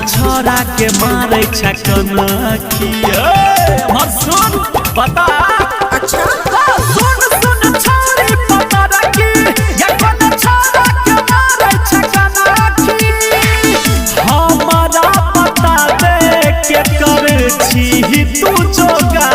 छोरा के मारे छकनखी मत सुन बता अच्छा सुन छोरी पता रखी या कोन छोरा के मारे छकनखी हमारा पता दे के करे छी तू जोगा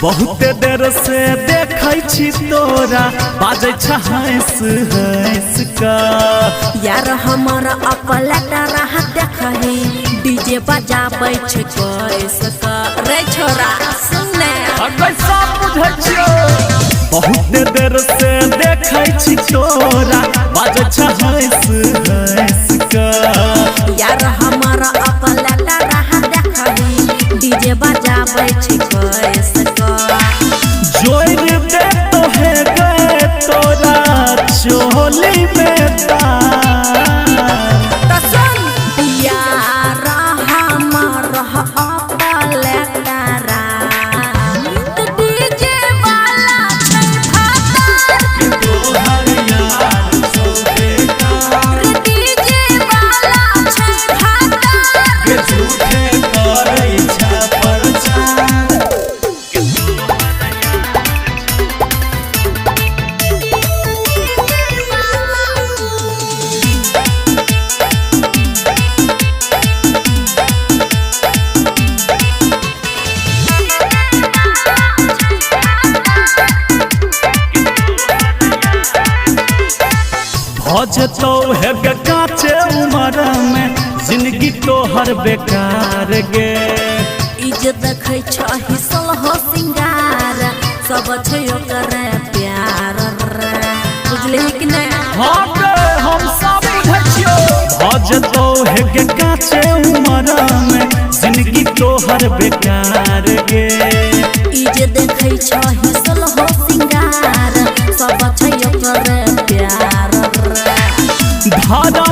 बहुत देर से देखै छी तोरा बाजै छ हंस हंस का यार हमारा अपलटा रहा देखही डीजे बजाबै छै कैसे का रे छोरा सुनने कैसा बुझै छियो बहुत देर से देखै छी तोरा बाजै छ हंस हंस का यार हमारा अपलटा रहा देखही डीजे बजाबै छै कैसे जोर दे तो है गए तोरा चोली में तो सुन यार हमारा अपलटा तो डीजे वाला छै भातार तोहर यार सोबे का डीजे वाला छै भातार के झूठे करै छ प्रचार भजतो है काचे उमर में जिंदगी तोहर बेकार गे इज्जत देखै छही सलहो सिंगार सब छै ओकर प्यार बुझली कि नै हम सब बुझै छियो भजतो है काचे उमर में जिंदगी तोहर बेकार गे इज्जत देखै छही सलहो सिंगार सब छै ओकर प्यार धारा